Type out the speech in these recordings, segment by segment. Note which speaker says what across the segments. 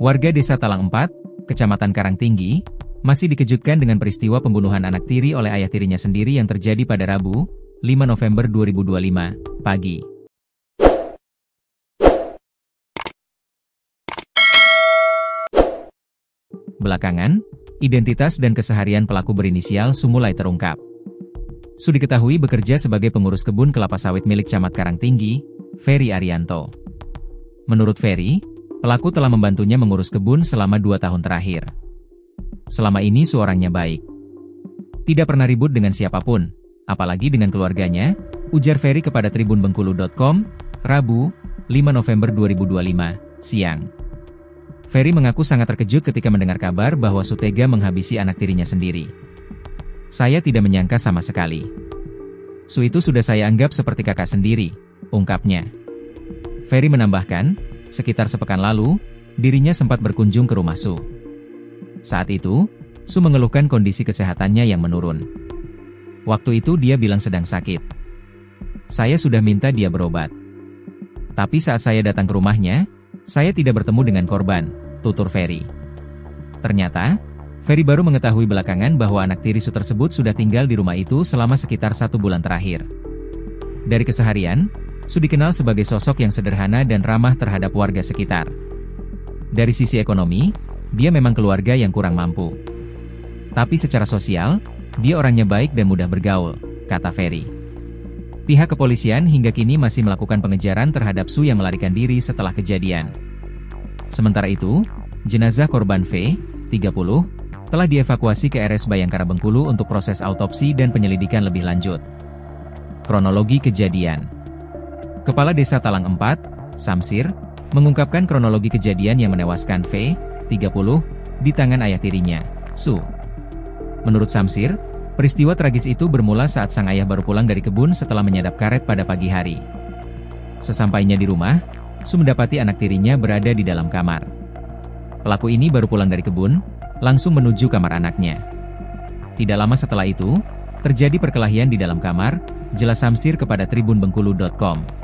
Speaker 1: Warga Desa Talang 4, Kecamatan Karangtinggi, masih dikejutkan dengan peristiwa pembunuhan anak tiri oleh ayah tirinya sendiri yang terjadi pada Rabu, 5 November 2025, pagi. Belakangan, identitas dan keseharian pelaku berinisial Su mulai terungkap. Su diketahui bekerja sebagai pengurus kebun kelapa sawit milik Camat Karangtinggi, Ferry Arianto. Menurut Ferry, pelaku telah membantunya mengurus kebun selama 2 tahun terakhir. Selama ini Su orangnya baik. Tidak pernah ribut dengan siapapun, apalagi dengan keluarganya, ujar Ferry kepada tribunbengkulu.com, Rabu, 5 November 2025, siang. Ferry mengaku sangat terkejut ketika mendengar kabar bahwa Su tega menghabisi anak tirinya sendiri. Saya tidak menyangka sama sekali. Su itu sudah saya anggap seperti kakak sendiri, ungkapnya. Ferry menambahkan, sekitar sepekan lalu, dirinya sempat berkunjung ke rumah Su. Saat itu, Su mengeluhkan kondisi kesehatannya yang menurun. Waktu itu dia bilang sedang sakit. Saya sudah minta dia berobat. Tapi saat saya datang ke rumahnya, saya tidak bertemu dengan korban, tutur Ferry. Ternyata, Ferry baru mengetahui belakangan bahwa anak tiri Su tersebut sudah tinggal di rumah itu selama sekitar 1 bulan terakhir. Dari keseharian, Su dikenal sebagai sosok yang sederhana dan ramah terhadap warga sekitar. Dari sisi ekonomi, dia memang keluarga yang kurang mampu. Tapi secara sosial, dia orangnya baik dan mudah bergaul, kata Ferry. Pihak kepolisian hingga kini masih melakukan pengejaran terhadap Su yang melarikan diri setelah kejadian. Sementara itu, jenazah korban V, 30, telah dievakuasi ke RS Bayangkara Bengkulu untuk proses autopsi dan penyelidikan lebih lanjut. Kronologi kejadian. Kepala Desa Talang 4, Samsir, mengungkapkan kronologi kejadian yang menewaskan V, 30, di tangan ayah tirinya, Su. Menurut Samsir, peristiwa tragis itu bermula saat sang ayah baru pulang dari kebun setelah menyadap karet pada pagi hari. Sesampainya di rumah, Su mendapati anak tirinya berada di dalam kamar. Pelaku ini baru pulang dari kebun, langsung menuju kamar anaknya. Tidak lama setelah itu, terjadi perkelahian di dalam kamar, jelas Samsir kepada tribunbengkulu.com.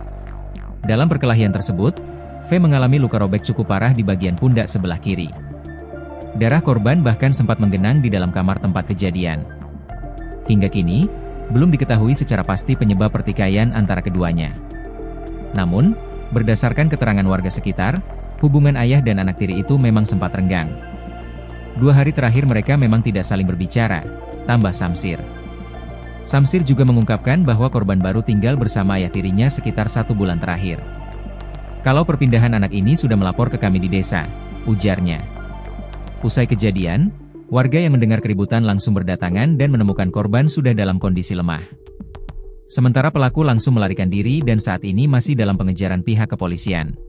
Speaker 1: Dalam perkelahian tersebut, V mengalami luka robek cukup parah di bagian pundak sebelah kiri. Darah korban bahkan sempat menggenang di dalam kamar tempat kejadian. Hingga kini, belum diketahui secara pasti penyebab pertikaian antara keduanya. Namun, berdasarkan keterangan warga sekitar, hubungan ayah dan anak tiri itu memang sempat renggang. 2 hari terakhir mereka memang tidak saling berbicara, tambah Samsir. Samsir juga mengungkapkan bahwa korban baru tinggal bersama ayah tirinya sekitar 1 bulan terakhir. Kalau perpindahan anak ini sudah melapor ke kami di desa, ujarnya. Usai kejadian, warga yang mendengar keributan langsung berdatangan dan menemukan korban sudah dalam kondisi lemah. Sementara pelaku langsung melarikan diri dan saat ini masih dalam pengejaran pihak kepolisian.